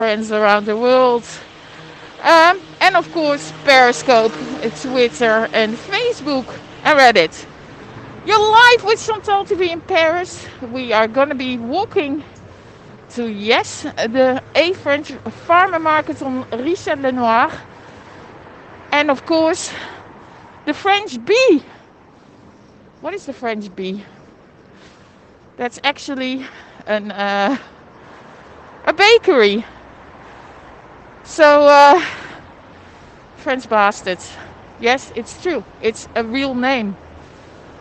friends around the world. And of course, Periscope, Twitter, and Facebook, and Reddit. You're live with Chantal TV in Paris. We are going to be walking to, yes, the A French farmer market on Richard Lenoir. And of course, the French Bee. What is the French Bee? That's actually an, a bakery. So, French Bastards. Yes, it's true. It's a real name.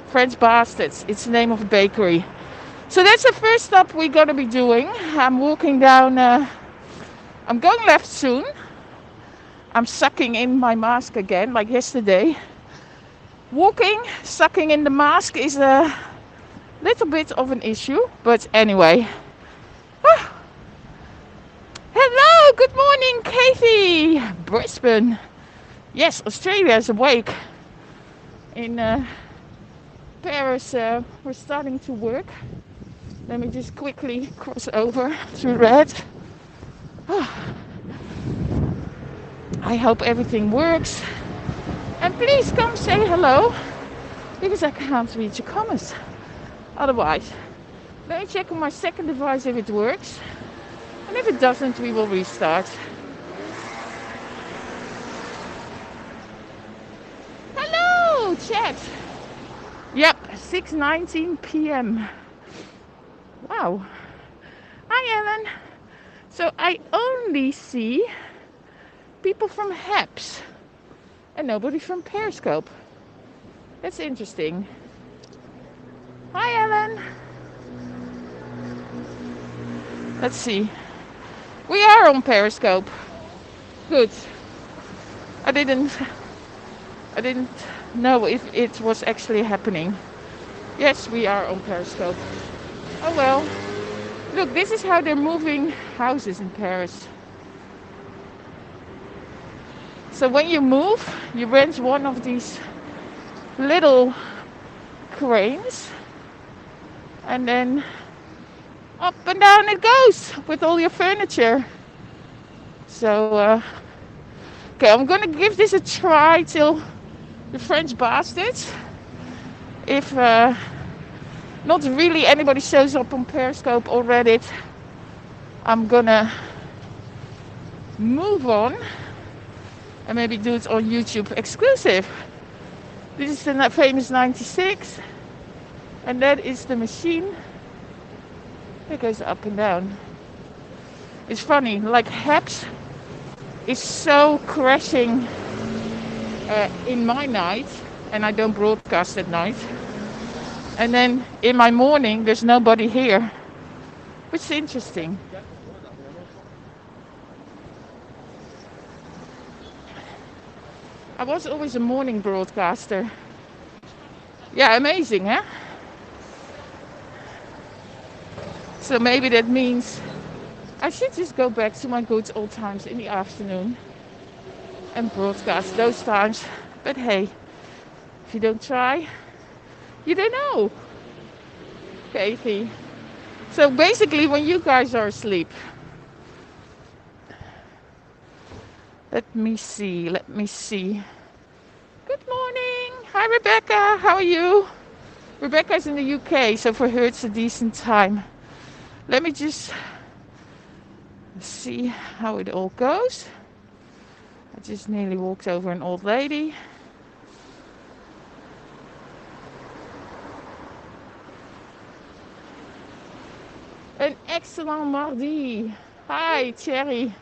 French Bastards. It's the name of a bakery. So that's the first stop we're going to be doing. I'm walking down. I'm going left soon. I'm sucking in my mask again, like yesterday. Walking, sucking in the mask is a little bit of an issue. But anyway. Ah. Hello, good morning, Kathy. Brisbane. Yes, Australia is awake. In Paris, we're starting to work. Let me just quickly cross over to red. I hope everything works. And please come say hello, because I can't read your comments. Otherwise, let me check on my second device if it works. And if it doesn't, we will restart. Hello, chat. Yep, 6:19 p.m. Wow. Hi, Ellen. So I only see people from HEPS and nobody from Periscope. That's interesting. Hi, Ellen. Let's see. We are on Periscope. Good. I didn't know if it was actually happening. Yes, we are on Periscope. Oh well. Look, this is how they're moving houses in Paris. So when you move, you rent one of these little cranes and then up and down it goes with all your furniture. So, okay, I'm gonna give this a try till the French Bastards. If not really anybody shows up on Periscope or Reddit, I'm gonna move on and maybe do it on YouTube exclusive. This is the famous 96, and that is the machine that goes up and down. It's funny, like HEPS is so crashing in my night, and I don't broadcast at night. And then in my morning, there's nobody here, which is interesting. I was always a morning broadcaster. Yeah, amazing, huh? So maybe that means I should just go back to my good old times in the afternoon and broadcast those times. But hey, if you don't try, you don't know. Kathy. So basically when you guys are asleep. Let me see. Good morning. Hi, Rebecca. How are you? Rebecca's in the UK, so for her it's a decent time. Let me just see how it all goes. I just nearly walked over an old lady. An excellent mardi. Hi, Thierry.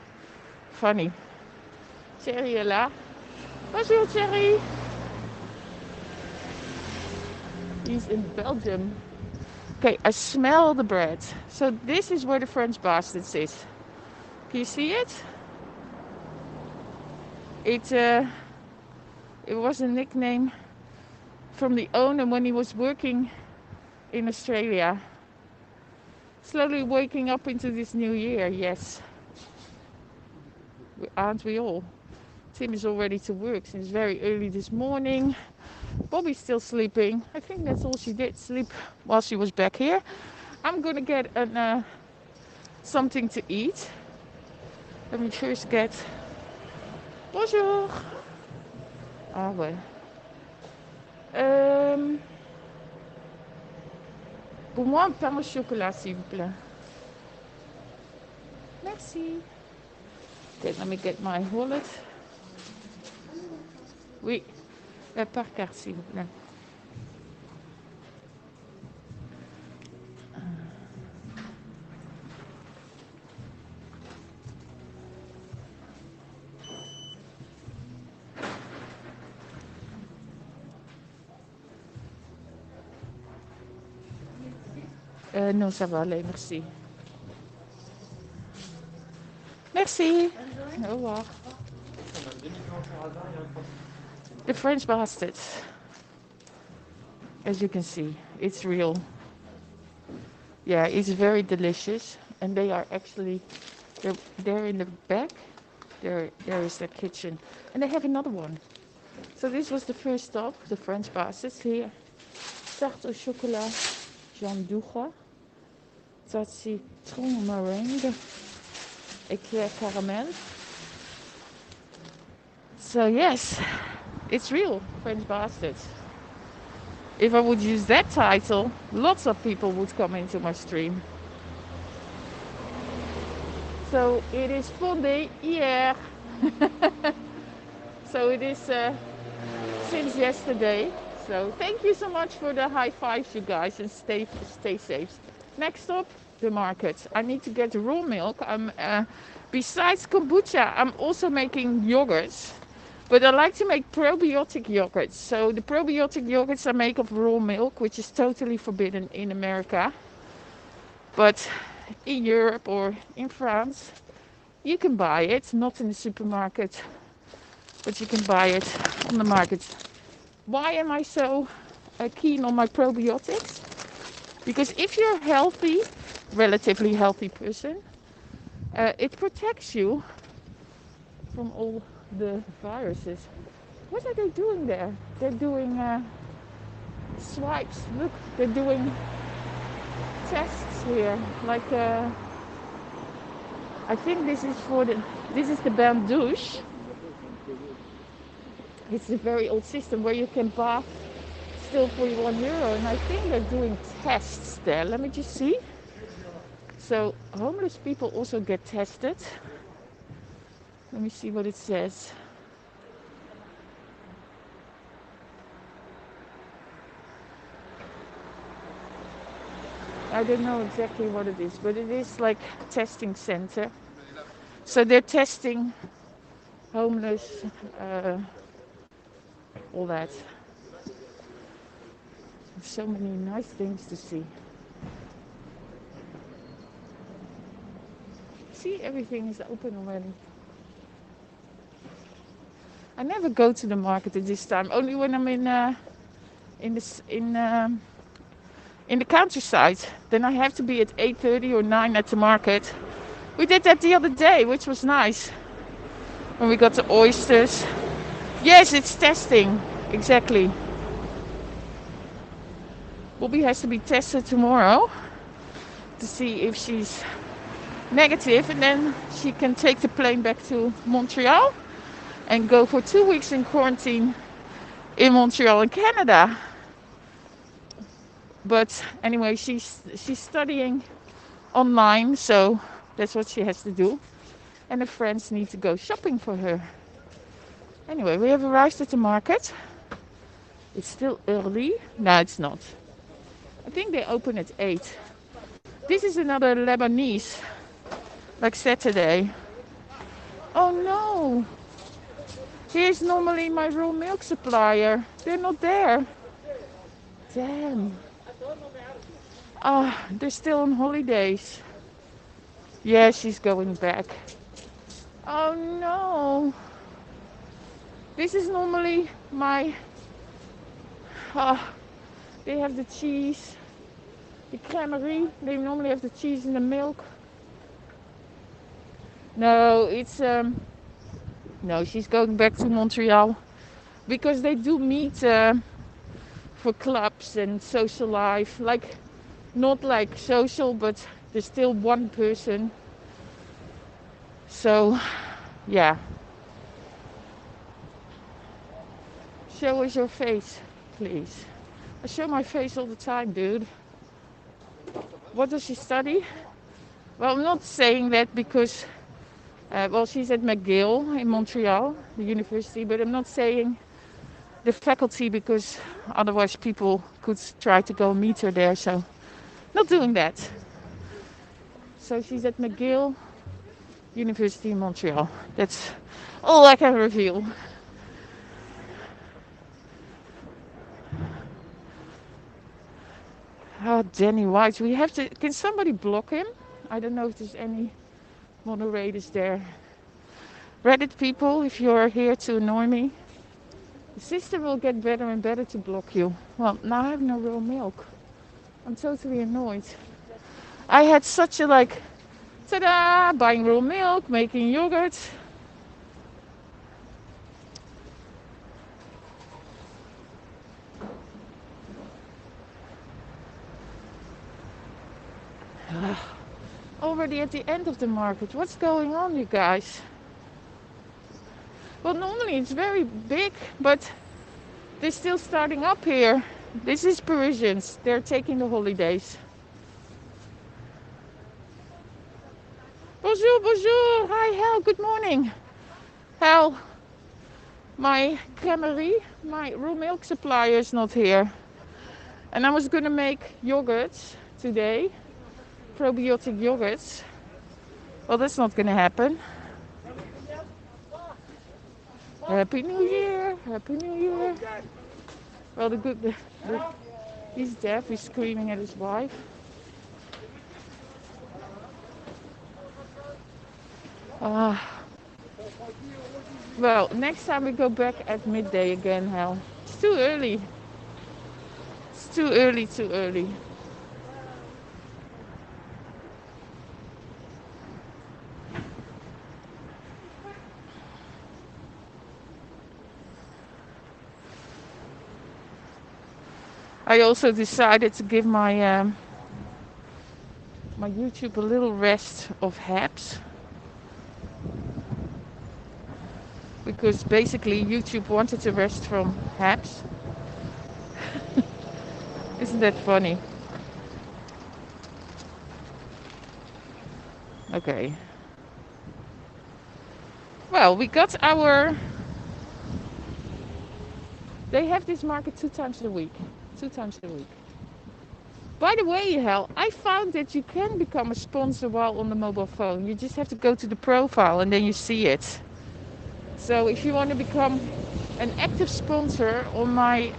Funny. Thierry est là. Bonjour, Thierry. He's in Belgium. Okay, I smell the bread. So this is where the French Bastards is. Can you see it? It was a nickname from the owner when he was working in Australia. Slowly waking up into this new year, yes. Aren't we all? Tim is all ready to work since very early this morning. Bobby's still sleeping. I think that's all she did, sleep while she was back here. I'm gonna get something to eat. Let me first get Bonjour. Ah ouais. Euh, pour moi, un pain au chocolat, s'il vous plaît. Merci. Okay, let me get my wallet. Oui, par carte, s'il vous plaît. Non, ça va aller, merci. Merci. Au revoir. The French bastards, as you can see, it's real. Yeah, it's very delicious, and they are actually they're in the back. There is their kitchen, and they have another one. So this was the first stop, the French bastards here. Tarte au chocolat, jandouga, tarte citron meringue, éclair caramel. So yes, it's real, French bastards. If I would use that title, lots of people would come into my stream. So it is fondé hier. So it is since yesterday. So thank you so much for the high fives, you guys, and stay safe. Next stop, the market. I need to get raw milk. I'm besides kombucha, I'm also making yogurts. But I like to make probiotic yogurts. So the probiotic yogurts I make of raw milk, which is totally forbidden in America. But in Europe or in France, you can buy it, not in the supermarket, but you can buy it on the market. Why am I so keen on my probiotics? Because if you're a healthy, relatively healthy person, it protects you from all the viruses. What are they doing there? They're doing swipes. Look, they're doing tests here. Like, I think this is the bain douche. It's a very old system where you can bath still for €1, and I think they're doing tests there. Let me just see. So homeless people also get tested. Let me see what it says. I don't know exactly what it is, but it is like a testing center. So they're testing homeless, all that. So many nice things to see. See, everything is open already. I never go to the market at this time. Only when I'm in this in the countryside. Then I have to be at 8:30 or 9 at the market. We did that the other day, which was nice. When we got the oysters. Yes, it's testing. Exactly. Bobby has to be tested tomorrow to see if she's negative, and then she can take the plane back to Montreal and go for 2 weeks in quarantine in Montreal in Canada. But anyway, she's studying online, so that's what she has to do. And her friends need to go shopping for her. Anyway, we have arrived at the market. It's still early. No, it's not. I think they open at 8. This is another Lebanese, like Saturday. Oh no! Here's normally my raw milk supplier. They're not there. Damn. Ah, they're still on holidays. Yeah, she's going back. Oh no. This is normally my... they have the cheese. The creamery. They normally have the cheese and the milk. No, it's... No, she's going back to Montreal. Because they do meet for clubs and social life. Like, not like social, but there's still one person So, yeah. Show us your face, please. I show my face all the time, dude. What does she study? Well, I'm not saying that because, well, she's at McGill in Montreal, the university, but I'm not saying the faculty because otherwise people could try to go meet her there. So, not doing that. So, she's at McGill University in Montreal. That's all I can reveal. Oh, Danny White. We have to. Can somebody block him? I don't know if there's any moderators there. Reddit people, if you're here to annoy me, the system will get better and better to block you. Well, now I have no real milk. I'm totally annoyed. I had such a like, ta-da, buying real milk, making yogurt. Already at the end of the market. What's going on, you guys? Well, normally it's very big, but they're still starting up here. This is Parisians. They're taking the holidays. Bonjour, bonjour. Hi, Hal. Good morning. Hal, my Camery, my raw milk supplier is not here. And I was going to make yogurts today, probiotic yogurts. Well, that's not going to happen. Happy New Year. Happy New Year. Well, he's deaf. He's screaming at his wife. Uh, well, next time we go back at midday again, Hal. It's too early. It's too early, too early. I also decided to give my YouTube a little rest of habs because basically YouTube wanted to rest from habs. Isn't that funny? Okay. Well, we got our. They have this market 2 times a week. 2 times a week. By the way, Hal, I found that you can become a sponsor while on the mobile phone. You just have to go to the profile and then you see it. So if you want to become an active sponsor on my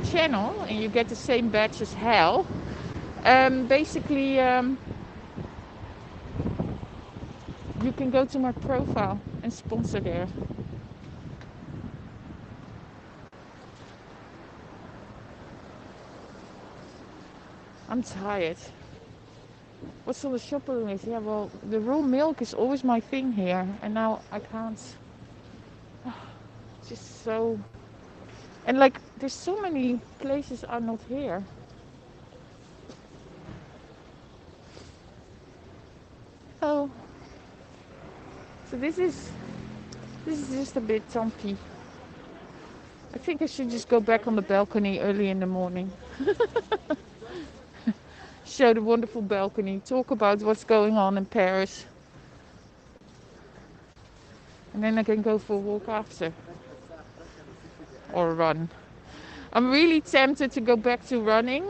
channel and you get the same badge as Hal, basically you can go to my profile and sponsor there. I'm tired. What's all the shopping list? Yeah, well, the raw milk is always my thing here, and now I can't. It's just so. And like, there's so many places are not here. Oh, so this is just a bit tumpy. I think I should just go back on the balcony early in the morning. Show the wonderful balcony, talk about what's going on in Paris. And then I can go for a walk after. Or run. I'm really tempted to go back to running.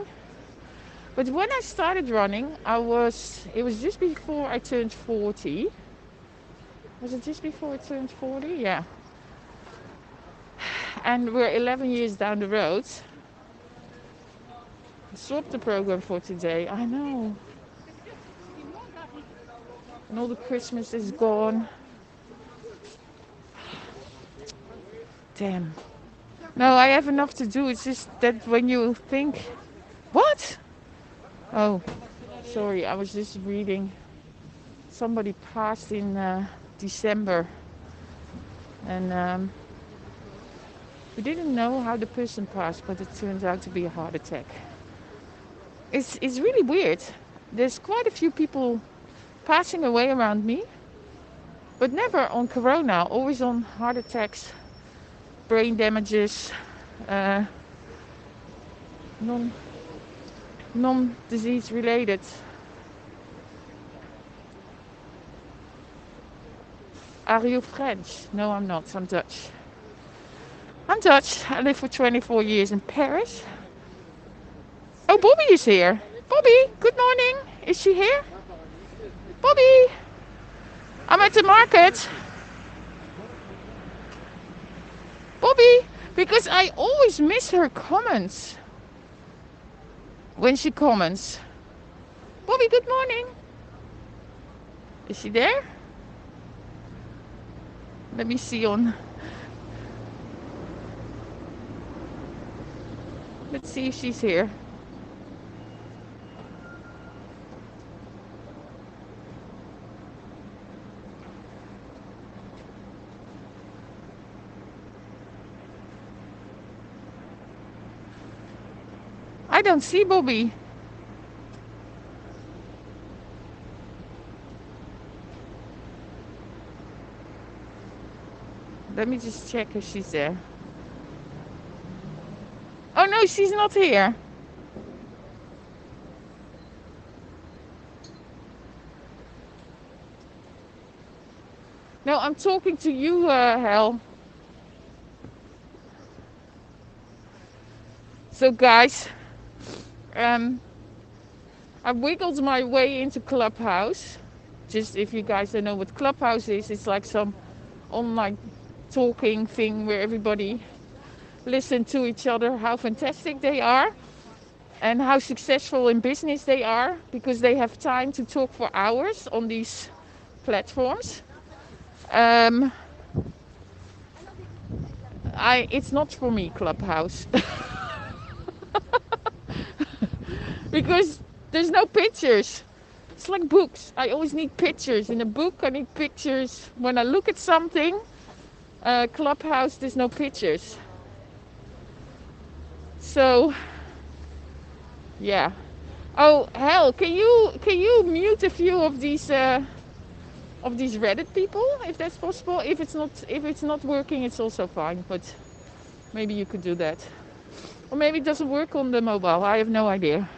But when I started running, it was just before I turned 40. Was it just before I turned 40? Yeah. And we're 11 years down the road. Swap the program for today. I know. And all the Christmas is gone. Damn. No, I have enough to do. It's just that when you think, what? Oh, sorry. I was just reading. Somebody passed in December. And we didn't know how the person passed, but it turns out to be a heart attack. It's really weird. There's quite a few people passing away around me, but never on corona, always on heart attacks, brain damages, uh, non non-disease related. Are you French? No, I'm not. I'm Dutch. I'm Dutch. I lived for 24 years in Paris. Oh, Bobby is here. Bobby, good morning. Is she here? Bobby, I'm at the market. Bobby, because I always miss her comments when she comments. Bobby, good morning. Is she there? Let me see on. Let's see if she's here. I don't see Bobby. Let me just check if she's there. Oh no, she's not here. No, I'm talking to you, Hel. So guys, um, I wiggled my way into Clubhouse. Just if you guys don't know what Clubhouse is, it's like some online talking thing where everybody listen to each other, how fantastic they are and how successful in business they are, because they have time to talk for hours on these platforms. Um, it's not for me, Clubhouse. Because there's no pictures. It's like books. I always need pictures. In a book, I need pictures. When I look at something, Clubhouse, there's no pictures. So, yeah. Oh, hell! Can you mute a few of these Reddit people, if that's possible? If it's not working, it's also fine. But maybe you could do that. Or maybe it doesn't work on the mobile. I have no idea.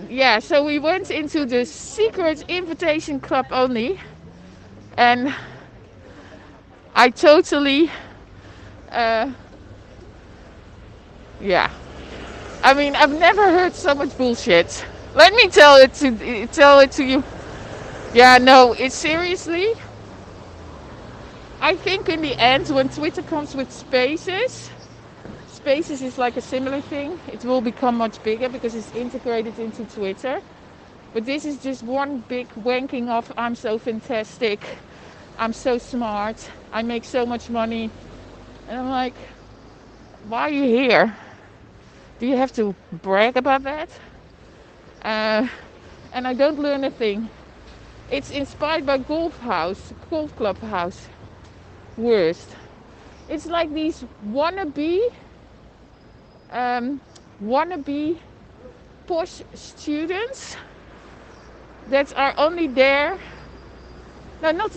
Yeah, so we went into the secret invitation club only, and I totally, uh, yeah. I mean, I've never heard so much bullshit. Let me tell it to you. Yeah, no, it's seriously. I think in the end, when Twitter comes with Spaces is like a similar thing. It will become much bigger because it's integrated into Twitter. But this is just one big wanking off. I'm so fantastic. I'm so smart. I make so much money. And I'm like, why are you here? Do you have to brag about that? And I don't learn a thing. It's inspired by Golf Club House. Worst. It's like these um, wannabe posh students that are only there. No,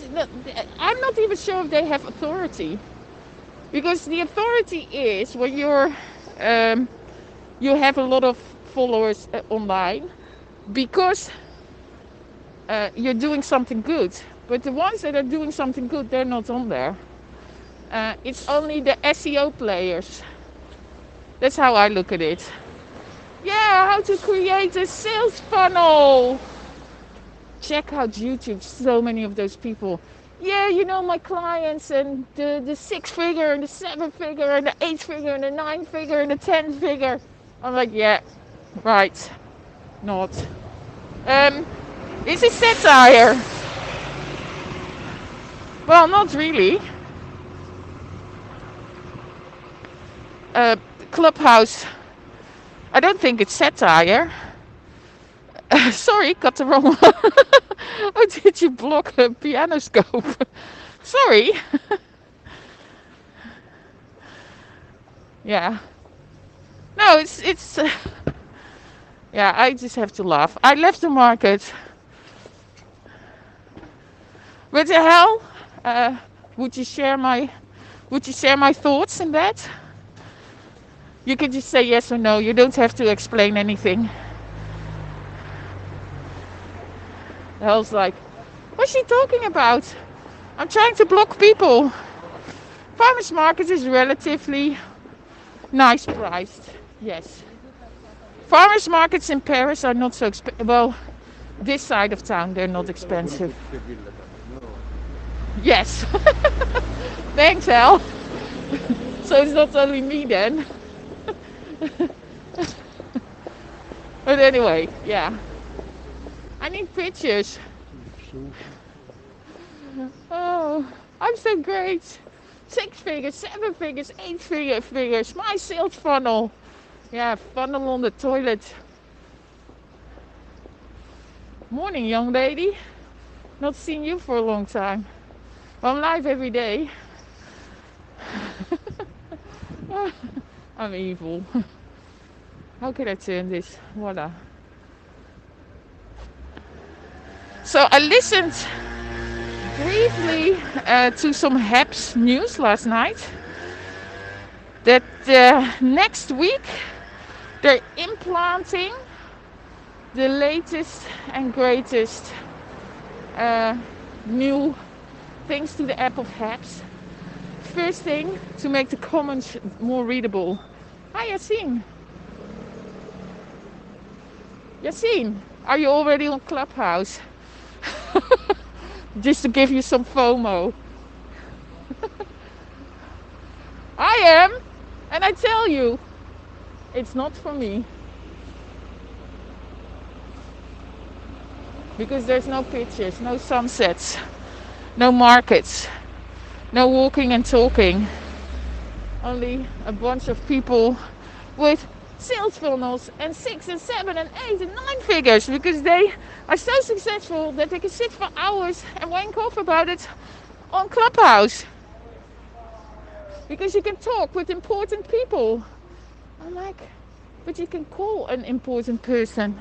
I'm not even sure if they have authority, because the authority is when you have a lot of followers online, because you're doing something good. But the ones that are doing something good, they're not on there. It's only the SEO players. That's how I look at it. Yeah, how to create a sales funnel. Check out YouTube. So many of those people. Yeah, my clients, and the 6-figure and the 7-figure and the 8-figure and the 9-figure and the 10-figure. I'm like, yeah, right. Not. This is satire. Well, not really. Clubhouse. I don't think it's satire. Sorry, got the wrong one. Oh, did you block a piano scope? Sorry. Yeah. No, Yeah, I just have to laugh. I left the market. What the hell? Uh, would you share my Would you share my thoughts in that? You can just say yes or no. You don't have to explain anything. The hell's like, what's she talking about? I'm trying to block people. Farmers market is relatively nice priced. Yes. Farmers markets in Paris are not so expensive. Well, this side of town they're not expensive. Yes. Thanks, Al. So it's not only me then. But anyway, yeah. I need pictures. Oh, I'm so great. 6 figures, 7 figures, 8 figures. My sales funnel. Yeah, funnel on the toilet. Morning, young lady. Not seen you for a long time. Well, I'm live every day. I'm evil. How can I turn this? Voila. So I listened briefly to some HEPS news last night. That next week they're implanting the latest and greatest new things to the app of HEPS. First thing, to make the comments more readable. Hi, Yassine. Yassine, are you already on Clubhouse? Just to give you some FOMO. I am, and I tell you, it's not for me. Because there's no pictures, no sunsets, no markets, no walking and talking. Only a bunch of people with sales funnels and 6 and 7 and 8 and 9 figures, because they are so successful that they can sit for hours and wank off about it on Clubhouse. Because you can talk with important people. I'm like, but you can call an important person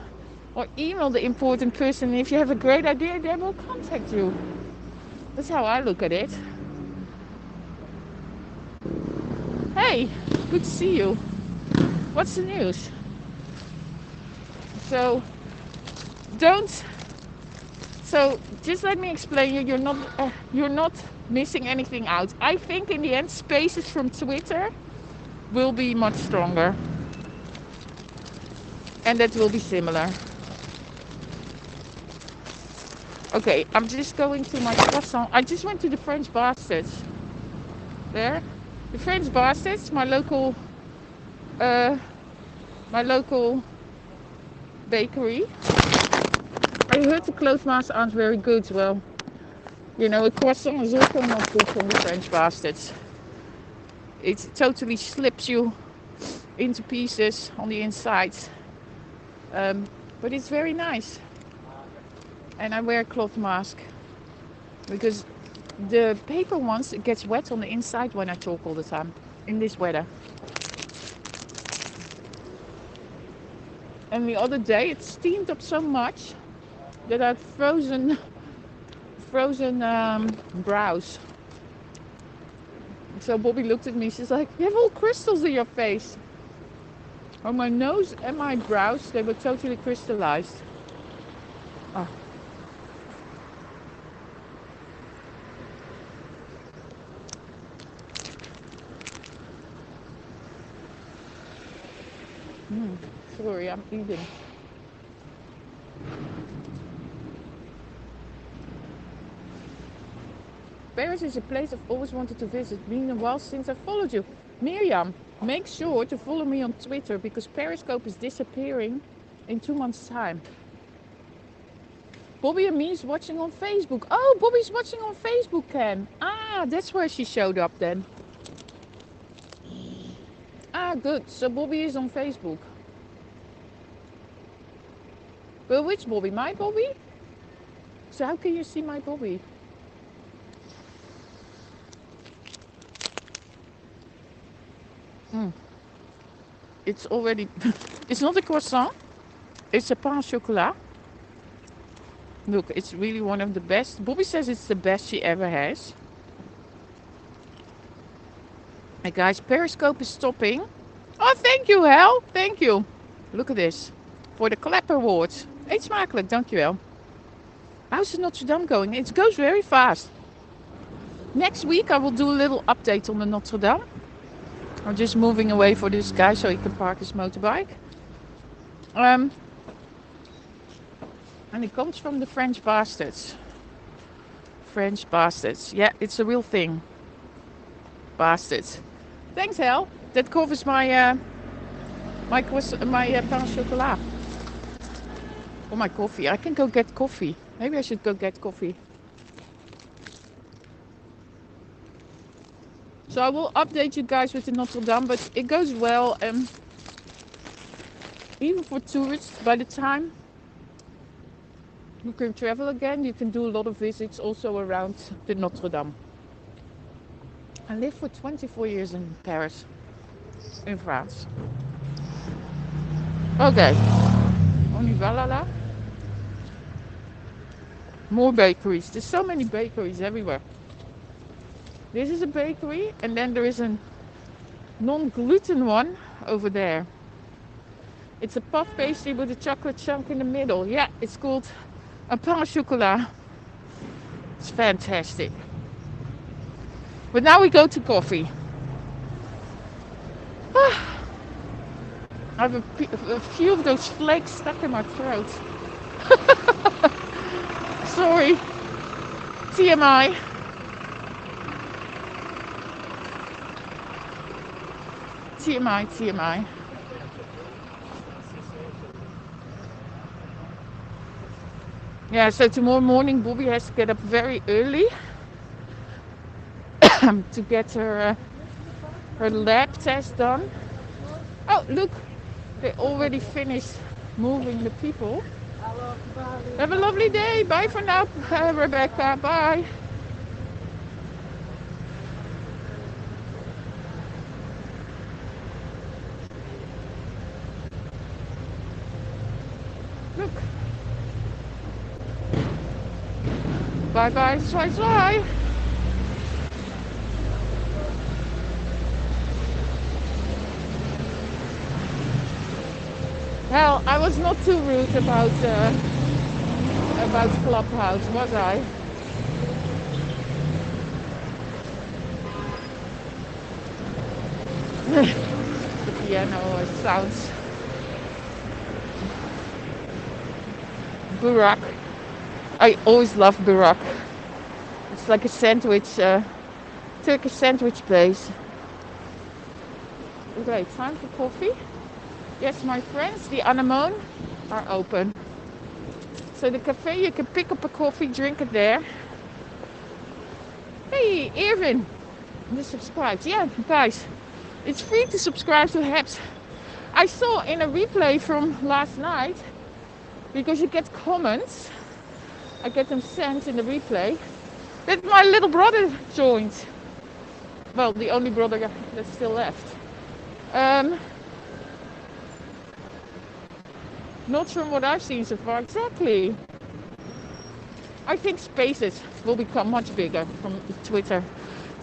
or email the important person. And if you have a great idea, they will contact you. That's how I look at it. Hey, good to see you. What's the news? So don't. So just let me explain you. You're not missing anything out. I think in the end, Spaces from Twitter will be much stronger, and that will be similar. Okay, I'm just going to my croissant. I just went to the French Bastards. There, the French Bastards, my local bakery. I heard the clothes aren't very good. Well, you know, a croissant is also not good from the French Bastards. It totally slips you into pieces on the inside. But it's very nice. And I wear a cloth mask because the paper ones, it gets wet on the inside when I talk all the time in this weather. And the other day it steamed up so much that I had frozen brows. So Bobby looked at me. She's like, "You have all crystals in your face." On my nose and my brows, they were totally crystallized. Oh. Sorry, I'm eating. Paris is a place I've always wanted to visit. Been a while since I followed you. Miriam, make sure to follow me on Twitter because Periscope is disappearing in 2 months' time. Bobby and me is watching on Facebook. Oh, Bobby's watching on Facebook, Ken. Ah, that's where she showed up then. Ah, good. So Bobby is on Facebook. But which Bobby? My Bobby? So how can you see my Bobby? It's already... It's not a croissant. It's a pain au chocolat. Look, it's really one of the best. Bobby says it's the best she ever has. Hey guys, Periscope is stopping. Oh, thank you, Hal. Thank you. Look at this. For the Clap Awards. Eet smakelijk, dankjewel. How's Notre Dame going? It goes very fast. Next week I will do a little update on the Notre Dame. I'm just moving away for this guy so he can park his motorbike. And it comes from the French bastards. French bastards. Yeah, it's a real thing. Bastards. Thanks, Hal. That covers my pain au chocolat. Or my coffee. I can go get coffee. Maybe I should go get coffee. So I will update you guys with the Notre Dame, but it goes well. Even for tourists, by the time you can travel again, you can do a lot of visits also around the Notre Dame. I lived for 24 years in Paris, in France. Okay, on y va là. More bakeries. There's so many bakeries everywhere. This is a bakery, and then there is a non-gluten one over there. It's a puff pastry with a chocolate chunk in the middle. Yeah, it's called a pain au chocolat. It's fantastic. But now we go to coffee. I have a few of those flakes stuck in my throat. Sorry. TMI. TMI. Yeah, so tomorrow morning Bobby has to get up very early to get her lab test done. Oh, look, they already finished moving the people. Have a lovely day. Bye for now, Rebecca. Bye. Look. Bye bye, zwaai. Well, I was not too rude about Clubhouse, was I? The piano sounds Burak. I always love Burak. It's like a sandwich, Turkish sandwich place. Okay, time for coffee. Yes, my friends, the Anemone are open. So the cafe, you can pick up a coffee, drink it there. Hey, Irvin, you subscribed. Yeah, guys, it's free to subscribe to Habs. I saw in a replay from last night, because you get comments, I get them sent in the replay, that my little brother joined. Well, the only brother that's still left. Not from what I've seen so far, exactly. I think Spaces will become much bigger from Twitter.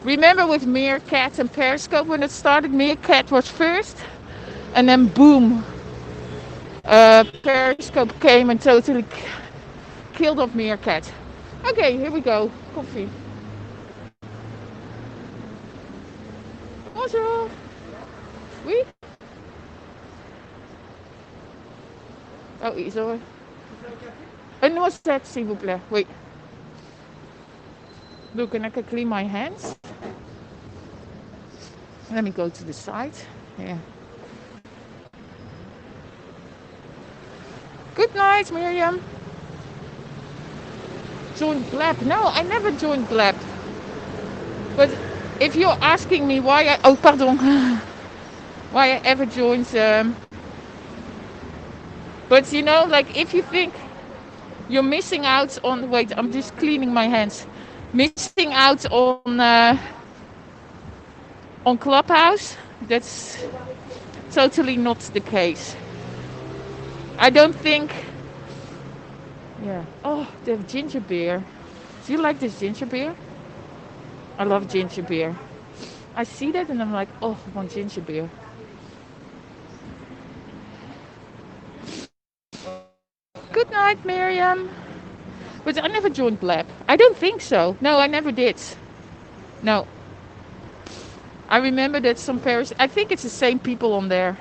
Remember with Meerkat and Periscope when it started? Meerkat was first, and then boom, Periscope came and totally killed off Meerkat. Okay, here we go. Coffee. Bonjour. Oui. Oh, easy. Une noisette, s'il vous plaît. Oui. Look, and I can clean my hands. Let me go to the side. Yeah. Good night, Miriam. Joined Blab. No, I never joined Blab. But if you're asking me why I... Oh, pardon. Why I ever joined... But you know, like if you think you're missing out on... Wait, I'm just cleaning my hands. Missing out on Clubhouse, that's totally not the case. I don't think. Yeah. Oh, they have ginger beer. Do you like this ginger beer? I love ginger beer. I see that and I'm like, oh, I want ginger beer. Good night, Miriam. But I never joined Blab. I don't think so. No, I never did. No. I remember that some Paris. I think it's the same people on there.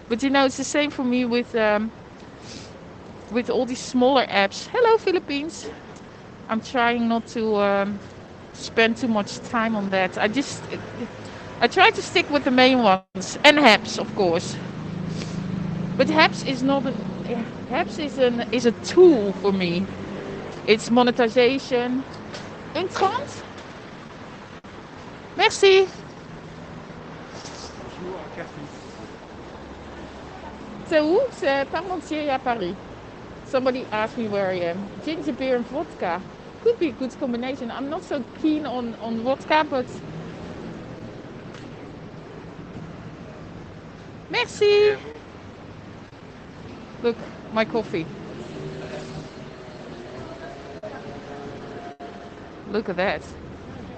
But you know, it's the same for me with all these smaller apps. Hello, Philippines. I'm trying not to spend too much time on that. I try to stick with the main ones and Haps, of course. But Haps is not a, Haps is a tool for me. It's monetization. Une trente. Merci. C'est où? C'est Parmentier à Paris. Somebody asked me where I am. Ginger beer and vodka. Could be a good combination. I'm not so keen on vodka, but... Merci! Look, my coffee. Look at that.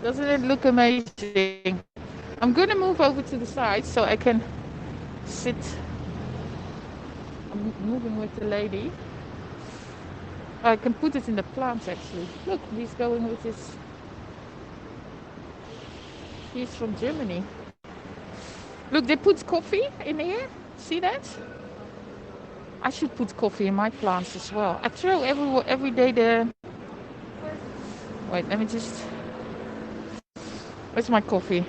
Doesn't it look amazing? I'm gonna move over to the side so I can sit. I'm moving with the lady. I can put it in the plants actually. Look, he's going with his... He's from Germany. Look, they put coffee in here. See that? I should put coffee in my plants as well. I throw every day the... Wait, let me just... Where's my coffee?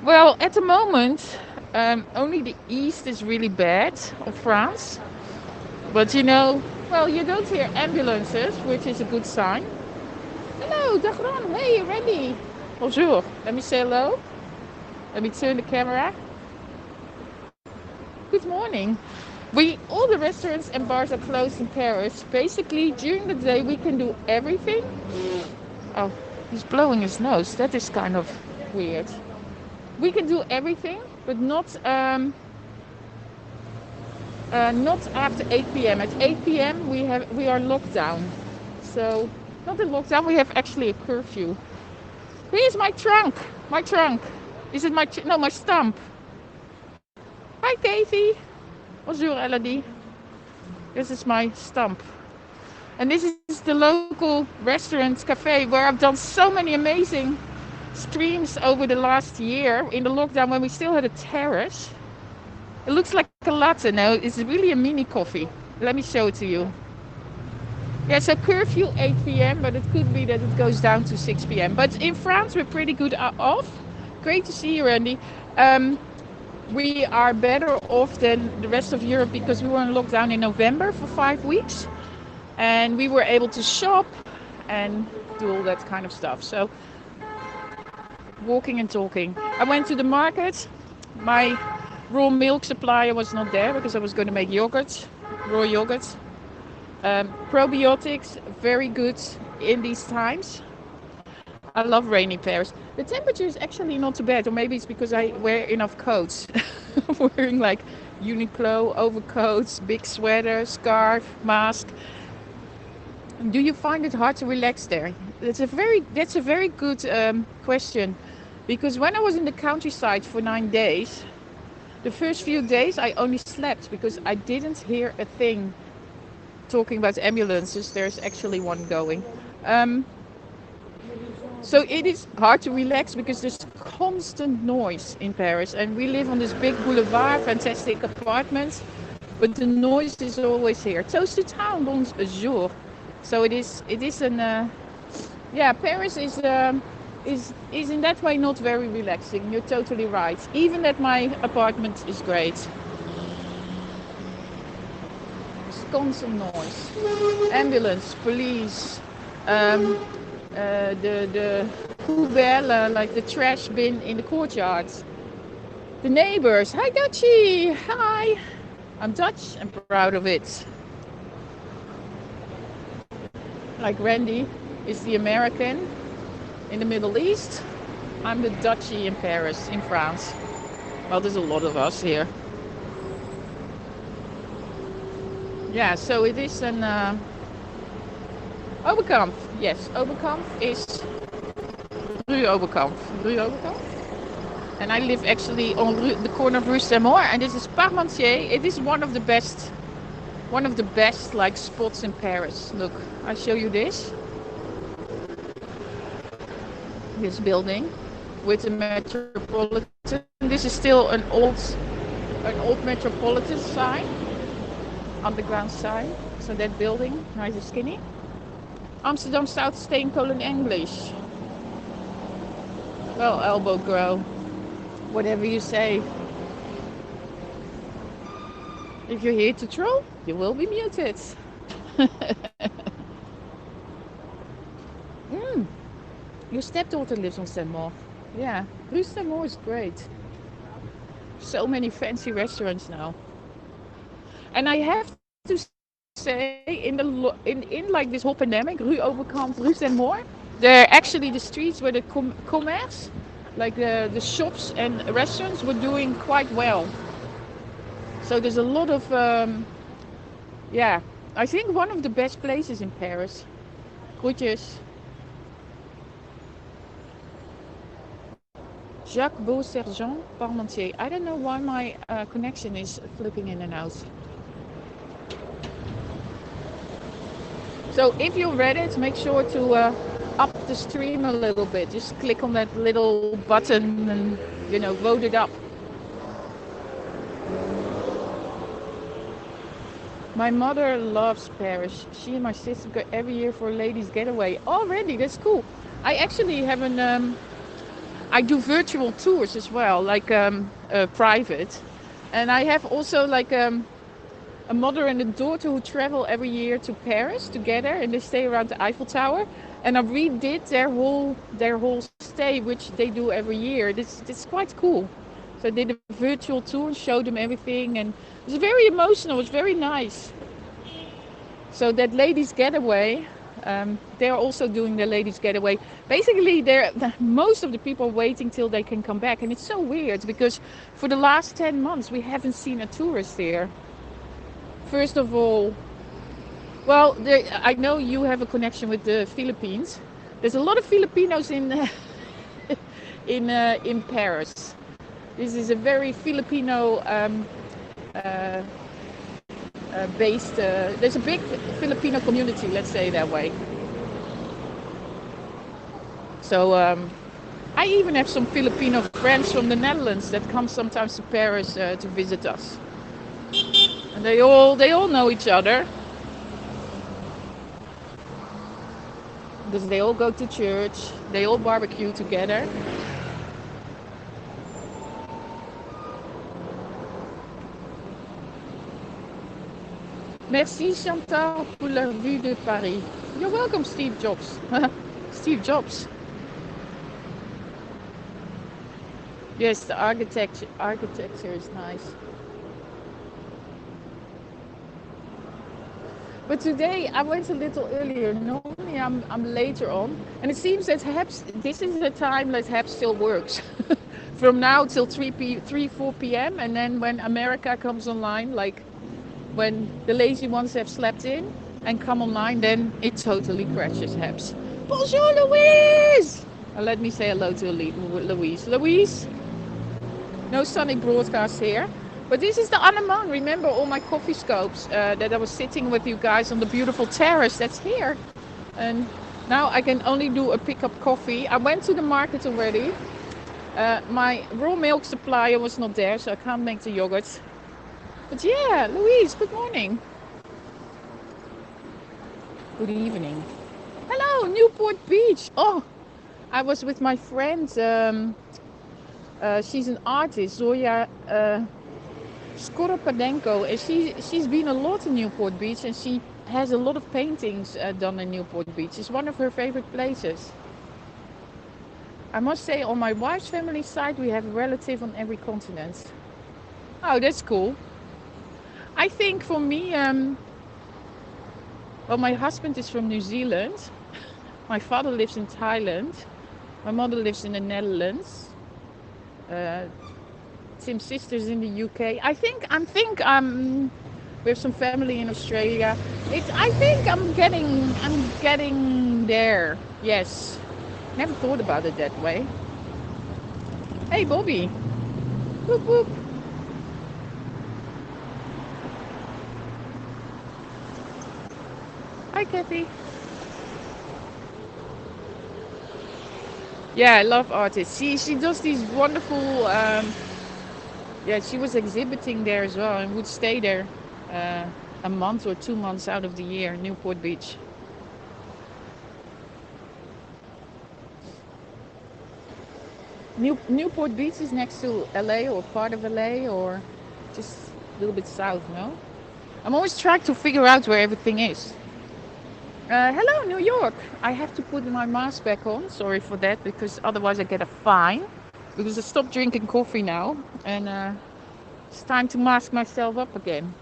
Well, at the moment, only the east is really bad of France. But you know, well, you don't hear ambulances, which is a good sign. Hello, Dagran. Hey, Randy. Bonjour. Let me say hello. Let me turn the camera. Good morning. All the restaurants and bars are closed in Paris. Basically, during the day we can do everything. Oh, he's blowing his nose. That is kind of weird. We can do everything, but not after 8 p.m. At 8 p.m. we are locked down. So not in lockdown. We have actually a curfew. Here's my trunk. My trunk. Is it my no my stump? Hi, Casey. Bonjour, Elodie. This is my stump. And this is the local restaurant cafe where I've done so many amazing streams over the last year in the lockdown when we still had a terrace. It looks like a latte now. It's really a mini coffee. Let me show it to you. Yeah, so curfew 8 p.m. but it could be that it goes down to 6 p.m. But in France we're pretty good off. Great to see you, Randy. We are better off than the rest of Europe because we were in lockdown in November for 5 weeks. And we were able to shop and do all that kind of stuff. So walking and talking. I went to the market. My raw milk supplier was not there because I was going to make yogurt, raw yogurt. Probiotics, very good in these times. I love rainy Paris. The temperature is actually not too bad, or maybe it's because I wear enough coats. I'm wearing like Uniqlo overcoats, big sweater, scarf, mask. Do you find it hard to relax there? That's a very good question, because when I was in the countryside for 9 days, the first few days I only slept because I didn't hear a thing. Talking about ambulances, there's actually one going. So it is hard to relax because there's constant noise in Paris, and we live on this big boulevard, fantastic apartments, but the noise is always here. Toasted town, bonjour. So it is an yeah, Paris is in that way not very relaxing. You're totally right. Even that my apartment is great. There's constant noise. Ambulance, police, the poubelle, like the trash bin in the courtyards. The neighbors. Hi, Dutchie. Hi. I'm Dutch and proud of it. Like Randy is the American in the Middle East. I'm the Dutchie in Paris, in France. Well, there's a lot of us here. Yeah, so it is an Oberkampf. Yes, Oberkampf is Rue Oberkampf. Rue Oberkampf. And I live actually on the corner of Rue Saint-Maur, and this is Parmentier. It is one of the best like spots in Paris. Look, I show you this building with the metropolitan. This is still an old metropolitan sign, underground sign. So that building, nice and skinny. Amsterdam South Steenkolen English. Well, elbow grow, whatever you say. If you're here to troll, you will be muted. mm, your stepdaughter lives on Saint-Maur. Yeah, Rue Saint-Maur is great. So many fancy restaurants now. And I have to say, in like this whole pandemic, Rue Overkant, Rue Saint-Maur, they're actually the streets where the commerce, like the shops and restaurants, were doing quite well. So there's a lot of, yeah, I think one of the best places in Paris. Groetjes. Jacques Beausergent, Parmentier. I don't know why my connection is flipping in and out. So if you read it, make sure to up the stream a little bit. Just click on that little button and, vote it up. My mother loves Paris. She and my sister go every year for a ladies' getaway. Already, that's cool. I actually have I do virtual tours as well, like private. And I have also like a mother and a daughter who travel every year to Paris together, and they stay around the Eiffel Tower. And I redid their whole stay, which they do every year. It's quite cool. So I did a virtual tour and showed them everything, and it was very emotional. It was very nice. So that ladies getaway, they're also doing the ladies getaway. Basically, most of the people are waiting till they can come back, and it's so weird because for the last 10 months we haven't seen a tourist here. First of all, well, I know you have a connection with the Philippines. There's a lot of Filipinos in in Paris. This is a very Filipino uh, based. There's a big Filipino community, let's say that way. So I even have some Filipino friends from the Netherlands that come sometimes to Paris to visit us, and they all know each other because they all go to church. They all barbecue together. Merci Chantal pour la vue de Paris. You're welcome, Steve Jobs. Steve Jobs. Yes, the architecture is nice. But today I went a little earlier. Normally I'm later on, and it seems that perhaps this is the time that perhaps still works. From now till 4 p.m. and then when America comes online, like when the lazy ones have slept in and come online, then it totally crashes, perhaps. Bonjour, Louise! Let me say hello to Louise. Louise? No Sonic broadcast here. But this is the Anneman. Remember all my coffee scopes that I was sitting with you guys on the beautiful terrace that's here. And now I can only do a pick up coffee. I went to the market already. My raw milk supplier was not there, so I can't make the yogurt. But yeah, Louise, good morning. Good evening. Hello, Newport Beach. Oh, I was with my friend. She's an artist, Zoya Skoropadenko, and she's been a lot in Newport Beach, and she has a lot of paintings done in Newport Beach. It's one of her favorite places. I must say, on my wife's family side, we have a relative on every continent. Oh, that's cool. I think for me, well, my husband is from New Zealand. My father lives in Thailand. My mother lives in the Netherlands. Tim's sister's in the UK. I think We have some family in Australia. I think I'm getting there. Yes. Never thought about it that way. Hey, Bobby. Whoop whoop. Hi, Kathy. Yeah, I love artists. She does these wonderful. Yeah, she was exhibiting there as well and would stay there uh, a month or 2 months out of the year, Newport Beach. Newport Beach is next to LA or part of LA or just a little bit south, no? I'm always trying to figure out where everything is. Hello, New York. I have to put my mask back on. Sorry for that because otherwise I get a fine. Because I stopped drinking coffee now and it's time to mask myself up again.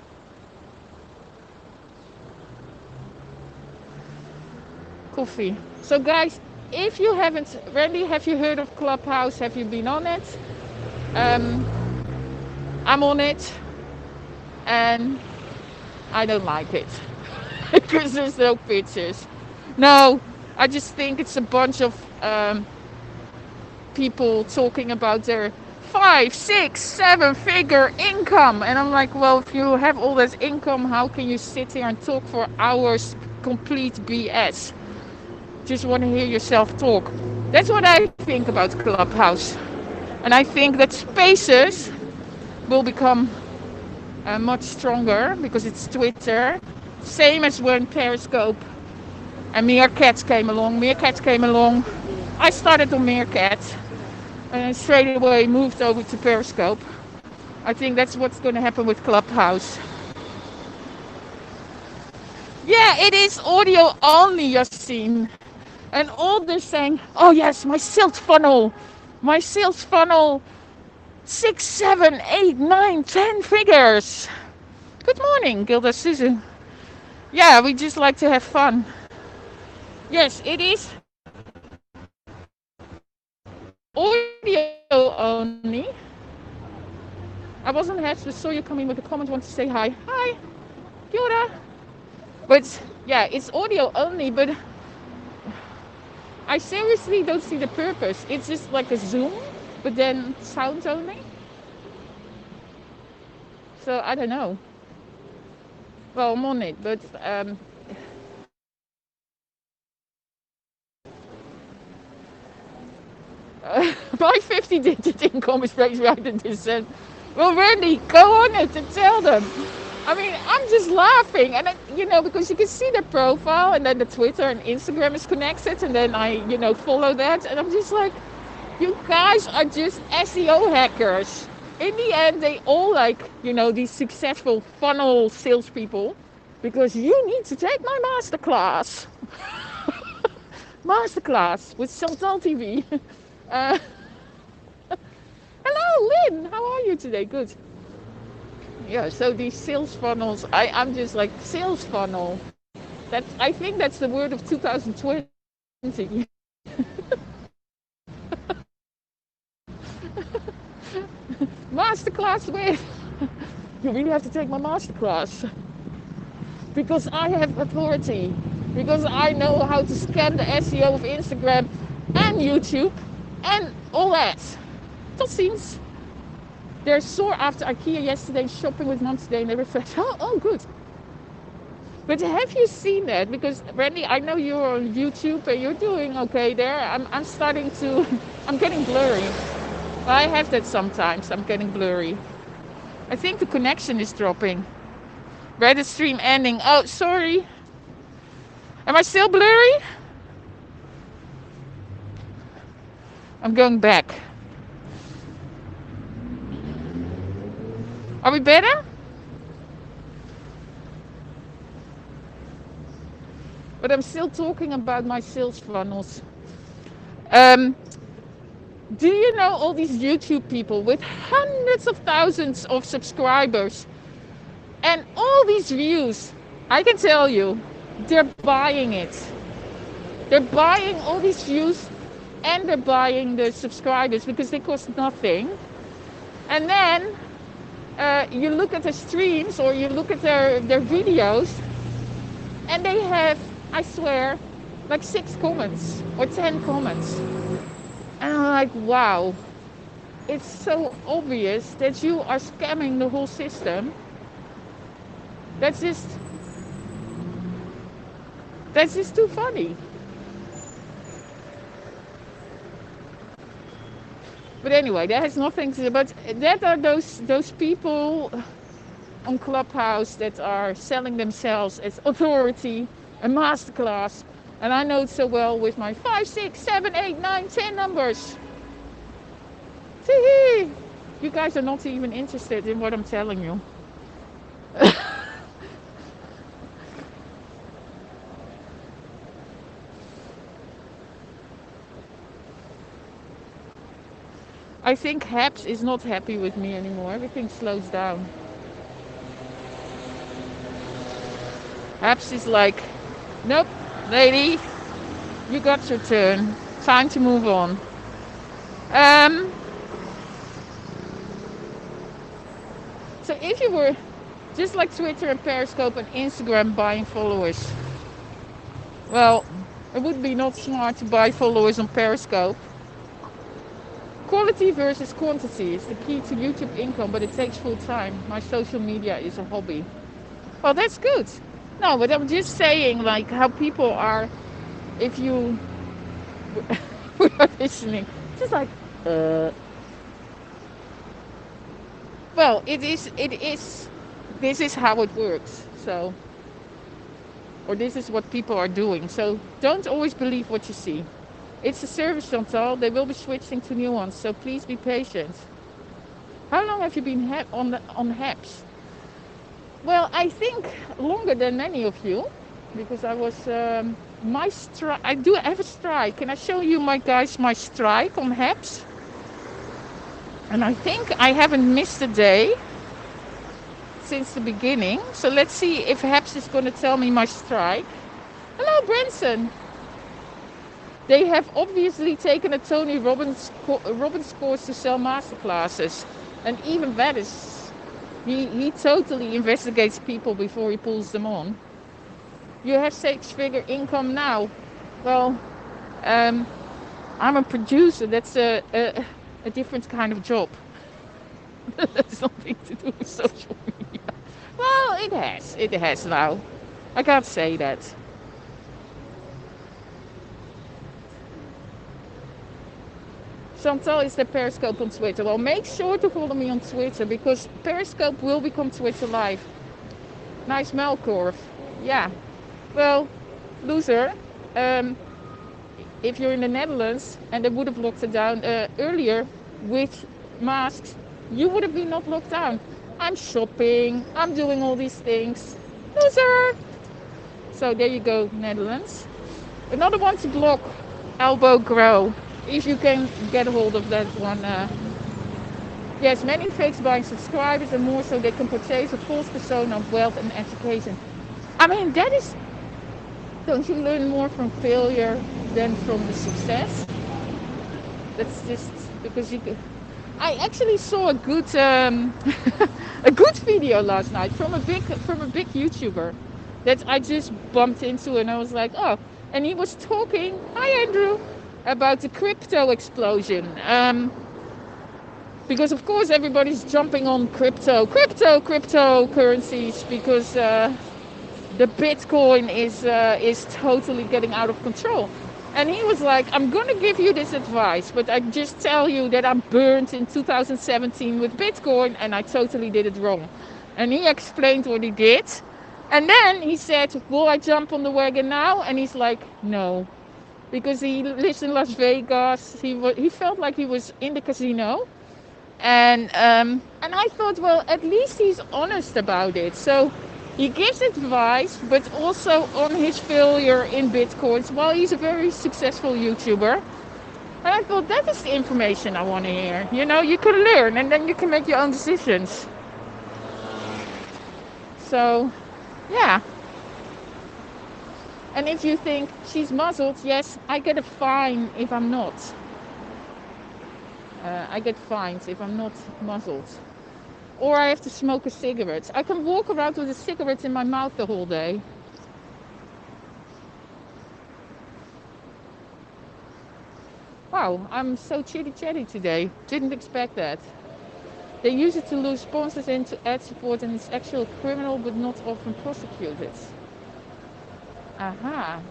Coffee. So, guys, if you haven't, Randy, have you heard of Clubhouse? Have you been on it? Um, I'm on it and I don't like it because there's no pictures. No, I just think it's a bunch of people talking about their 5, 6, 7 figure income. And I'm like, well, if you have all this income, how can you sit here and talk for hours complete BS? Just want to hear yourself talk. That's what I think about Clubhouse. And I think that spaces will become much stronger because it's Twitter. Same as when Periscope and Meerkat came along. Meerkat came along. I started on Meerkat and straight away moved over to Periscope. I think that's what's going to happen with Clubhouse. Yeah, it is audio only, Yassine. And all they're saying, oh yes, my sales funnel, 6, 7, 8, 9, 10 figures. Good morning, Gilda Susan. Yeah, we just like to have fun. Yes, it is audio only. I wasn't happy, saw you come in with a comment, want to say hi. Hi, Gilda. But yeah, it's audio only, but I seriously don't see the purpose. It's just like a Zoom, but then sound only. So I don't know. Well, I'm on it, but my 50-digit income is raised right in this cent. Well, Randy, go on it and tell them. I mean, I'm just laughing, and because you can see the profile, and then the Twitter and Instagram is connected, and then I, follow that, and I'm just like, you guys are just SEO hackers. In the end, they all like, these successful funnel salespeople, because you need to take my masterclass. Masterclass with Chantal TV. Uh, hello, Lynn. How are you today? Good. Yeah. So these sales funnels, I'm just like sales funnel. I think that's the word of 2020. Masterclass with. You really have to take my masterclass because I have authority. Because I know how to scan the SEO of Instagram and YouTube and all that. Tot ziens. They're sore after IKEA yesterday, shopping with mom today, and they reflect, oh, good. But have you seen that? Because, Randy, I know you're on YouTube and you're doing okay there. I'm starting to, I'm getting blurry. I have that sometimes. I'm getting blurry. I think the connection is dropping. Reddit stream ending. Oh, sorry. Am I still blurry? I'm going back. Are we better? But I'm still talking about my sales funnels. Do you know all these YouTube people with hundreds of thousands of subscribers and all these views? I can tell you, they're buying it. They're buying all these views and they're buying the subscribers because they cost nothing. And then You look at the streams or you look at their videos, and they have, I swear, like 6 comments or 10 comments. And I'm like, wow, it's so obvious that you are scamming the whole system. That's just that's just too funny. But anyway, that has nothing to do. But that are those people on Clubhouse that are selling themselves as authority and masterclass. And I know it so well with my 5, 6, 7, 8, 9, 10 numbers. Tee-hee. You guys are not even interested in what I'm telling you. I think Habs is not happy with me anymore. Everything slows down. Habs is like, nope, lady, you got your turn. Time to move on. Um, so if you were just like Twitter and Periscope and Instagram buying followers, well, it would be not smart to buy followers on Periscope. Quality versus quantity is the key to YouTube income, but it takes full time. My social media is a hobby. Well, that's good. No, but I'm just saying, like, how people are, if you were listening, just like, well, this is how it works. So, or this is what people are doing. So don't always believe what you see. It's a service, Chantal. They will be switching to new ones, so please be patient. How long have you been on HAPS? Well, I think longer than many of you, because I was my strike. I do have a strike. Can I show you, my strike on HAPS? And I think I haven't missed a day since the beginning. So let's see if HAPS is going to tell me my strike. Hello, Branson. They have obviously taken a Tony Robbins course to sell masterclasses. And even that is, he totally investigates people before he pulls them on. You have 6-figure income now. Well, I'm a producer. That's a different kind of job. That's nothing to do with social media. Well, it has. It has now. I can't say that. Chantal is the Periscope on Twitter. Well, make sure to follow me on Twitter because Periscope will become Twitter Live. Nice Melkorf. Yeah. Well, loser. If you're in the Netherlands and they would have locked it down earlier with masks, you would have been not locked down. I'm shopping. I'm doing all these things. Loser. So there you go, Netherlands. Another one to block. Elbow Grow. If you can get a hold of that one. Yes, many fakes buying subscribers and more so they can purchase a false persona of wealth and education. I mean, that is... Don't you learn more from failure than from the success? That's just because you could... I actually saw a good a good video last night from a big YouTuber that I just bumped into, and I was like, oh, and he was talking, hi Andrew, about the crypto explosion. Because of course everybody's jumping on cryptocurrencies because the Bitcoin is totally getting out of control. And he was like, I'm going to give you this advice, but I just tell you that I'm burnt in 2017 with Bitcoin and I totally did it wrong. And he explained what he did. And then he said, will I jump on the wagon now? And he's like, no. Because he lives in Las Vegas. He felt like he was in the casino. And I thought, well, at least he's honest about it. So he gives advice, but also on his failure in Bitcoins while he's a very successful YouTuber. And I thought, that is the information I want to hear. You know, you can learn and then you can make your own decisions. So, yeah. And if you think she's muzzled, yes, I get a fine if I'm not. I get fines if I'm not muzzled. or I have to smoke a cigarette. I can walk around with a cigarette in my mouth the whole day. Wow, I'm so chitty chatty today. Didn't expect that. They use it to lure sponsors into ad support and it's actual criminal but not often prosecuted. Aha.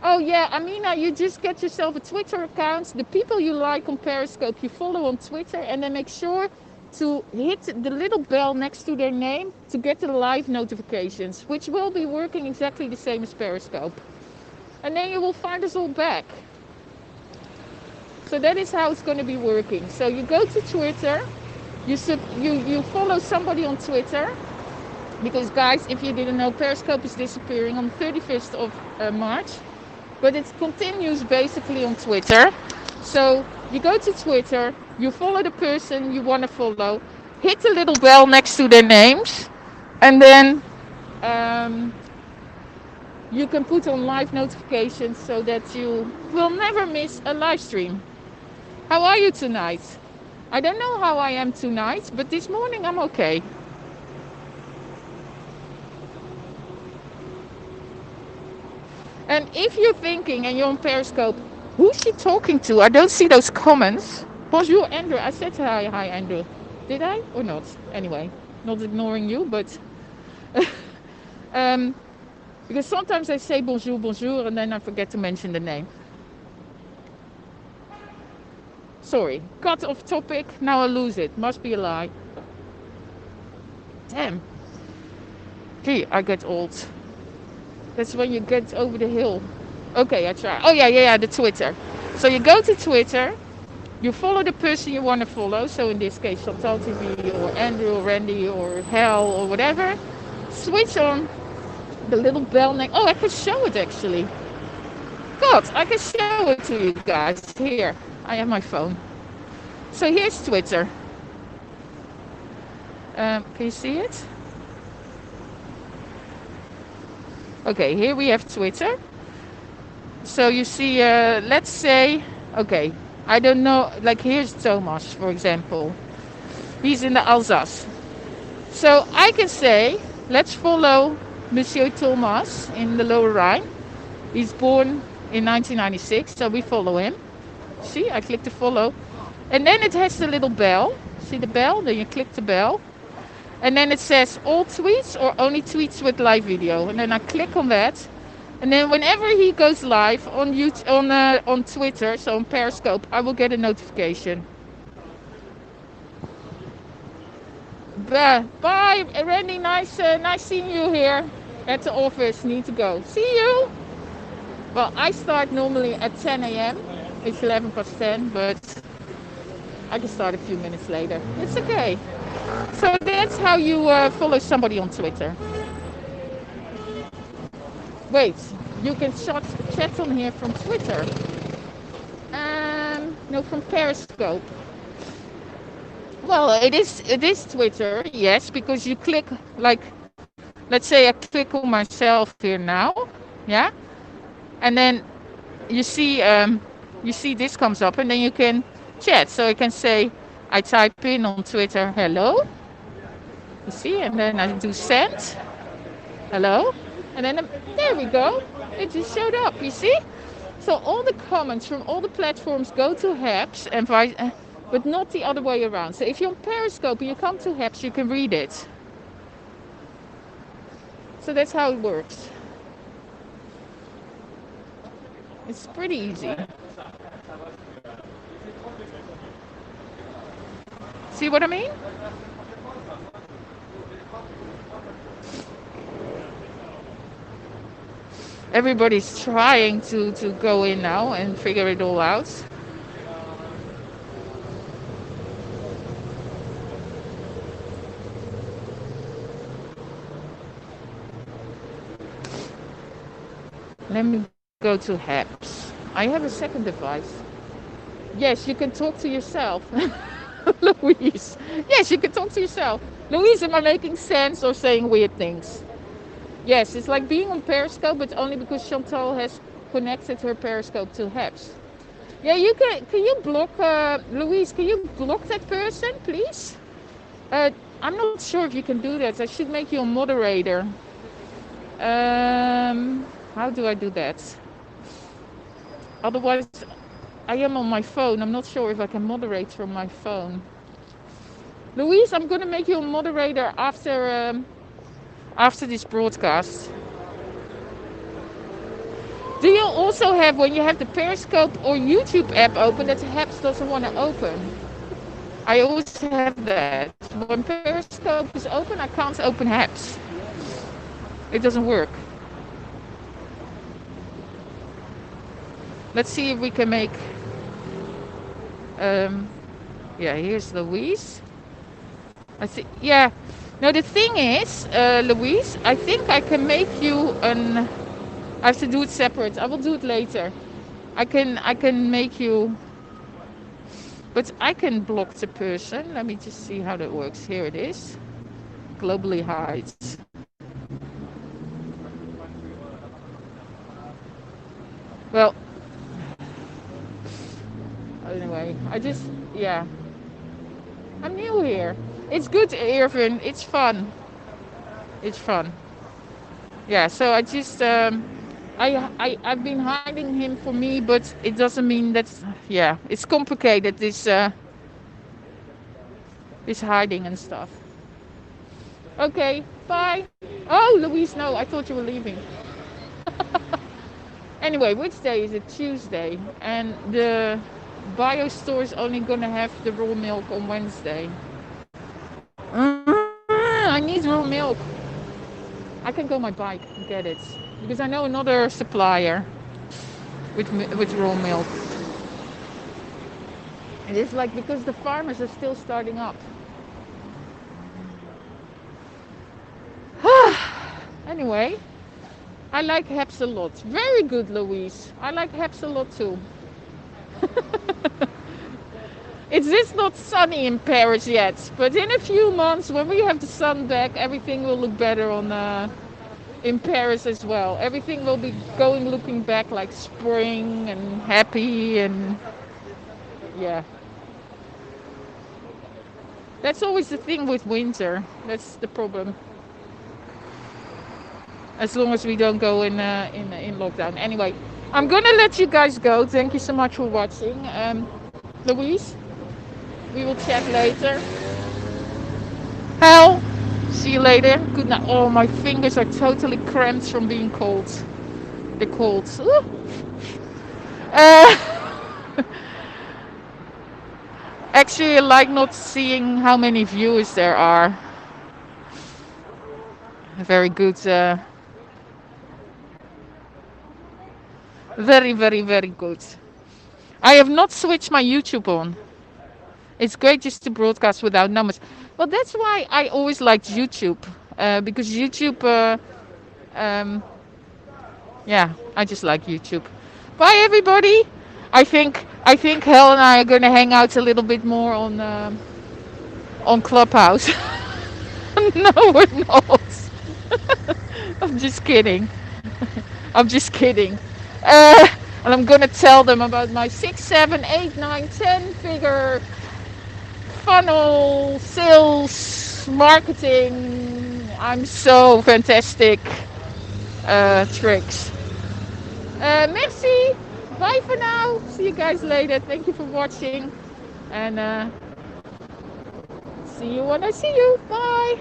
Oh yeah, Amina, you just get yourself a Twitter account. The people you like on Periscope, you follow on Twitter, and then make sure to hit the little bell next to their name to get the live notifications, which will be working exactly the same as Periscope. And then you will find us all back. So that is how it's going to be working. So you go to Twitter, you follow somebody on Twitter, because guys, if you didn't know, Periscope is disappearing on the 31st of March. But it continues basically on Twitter. So you go to Twitter, you follow the person you want to follow, hit the little bell next to their names, and then you can put on live notifications so that you will never miss a live stream. How are you tonight? I don't know how I am tonight, but this morning I'm okay. And if you're thinking and you're on Periscope, who's she talking to? I don't see those comments. Bonjour, Andrew. I said hi, Andrew. Did I or not? Anyway, not ignoring you, but um, because sometimes I say bonjour, bonjour, and then I forget to mention the name. Sorry, cut off topic. Now I lose it. Must be a lie. Damn. Gee, I get old. That's when you get over the hill. Okay, I try. Oh yeah, the Twitter. So you go to Twitter, you follow the person you want to follow. So in this case, Chantal TV or Andrew or Randy or Hal or whatever. Switch on the little bell next. Oh, I can show it actually. God, I can show it to you guys. Here, I have my phone. So here's Twitter. Can you see it? Okay, here we have Twitter. So you see, let's say, okay, I don't know, like here's Thomas, for example. He's in the Alsace. So I can say, let's follow Monsieur Thomas in the Lower Rhine. He's born in 1996, so we follow him. See, I click to follow. And then it has the little bell. See the bell? Then you click the bell. And then it says all tweets or only tweets with live video. And then I click on that. And then whenever he goes live on YouTube, on Twitter, so on Periscope, I will get a notification. Bye, Randy. Nice seeing you here at the office. Need to go. See you. Well, I start normally at 10 a.m. It's 11 past 10, but I can start a few minutes later. It's okay. So that's how you follow somebody on Twitter. Wait, you can chat on here from Twitter. No, from Periscope. Well, it is Twitter, yes, because you click, like, let's say I click on myself here now, yeah, and then you see this comes up, and then you can chat. So I can say, I type in on Twitter, hello, you see, and then I do send, hello, and then there we go, it just showed up, you see. So all the comments from all the platforms go to Habs, and but not the other way around. So if you're on Periscope and you come to Habs, you can read it. So that's how it works. It's pretty easy. See what I mean? Everybody's trying to go in now and figure it all out. Let me go to Habs. I have a second device. Yes, you can talk to yourself. Louise. Yes, you can talk to yourself. Louise, am I making sense or saying weird things? Yes, it's like being on Periscope, but only because Chantal has connected her Periscope to Habs. Yeah, you can you block, Louise, can you block that person, please? I'm not sure if you can do that. I should make you a moderator. How do I do that? Otherwise, I am on my phone. I'm not sure if I can moderate from my phone. Louise, I'm gonna make you a moderator after this broadcast. Do you also have, when you have the Periscope or YouTube app open, that Habs doesn't want to open? I always have that. When Periscope is open, I can't open Habs. It doesn't work. Let's see if we can make. Um, yeah, here's Louise. I see. Yeah. No, the thing is, Louise, I think I can make you an. I have to do it separate. I will do it later. I can make you, but I can block the person. Let me just see how that works. Here it is. Globally hides. Well, anyway, yeah. I'm new here. It's good, Irvin. It's fun. It's fun. Yeah. So I've been hiding him for me, but it doesn't mean that. Yeah, it's complicated. This hiding and stuff. Okay. Bye. Oh, Louise, no. I thought you were leaving. Anyway, which day is it? Tuesday, and the bio store is only gonna have the raw milk on Wednesday. I need raw milk. I can go my bike and get it because I know another supplier with raw milk. It is like because the farmers are still starting up. Anyway, I like Heps a lot. Very good, Louise. I like Heps a lot too. It's just not sunny in Paris yet, but in a few months when we have the sun back, everything will look better on in Paris as well. Everything will be going looking back like spring and happy and yeah. That's always the thing with winter. That's the problem. As long as we don't go in lockdown. Anyway, I'm gonna let you guys go. Thank you so much for watching. Louise, we will chat later. Hal, see you later. Good night. Oh, my fingers are totally cramped from being cold. The colds. Actually, I like not seeing how many viewers there are. Very good. Very, very, very good. I have not switched my YouTube on. It's great just to broadcast without numbers. Well, that's why I always liked YouTube. Because YouTube, um, yeah, I just like YouTube. Bye, everybody. I think Hel and I are going to hang out a little bit more on Clubhouse. No, we're not. I'm just kidding. I'm just kidding. Uh, and I'm gonna tell them about my 6, 7, 8, 9, 10 figure funnel sales marketing. I'm so fantastic tricks. Merci. Bye for now. See you guys later. Thank you for watching. And see you when I see you. Bye.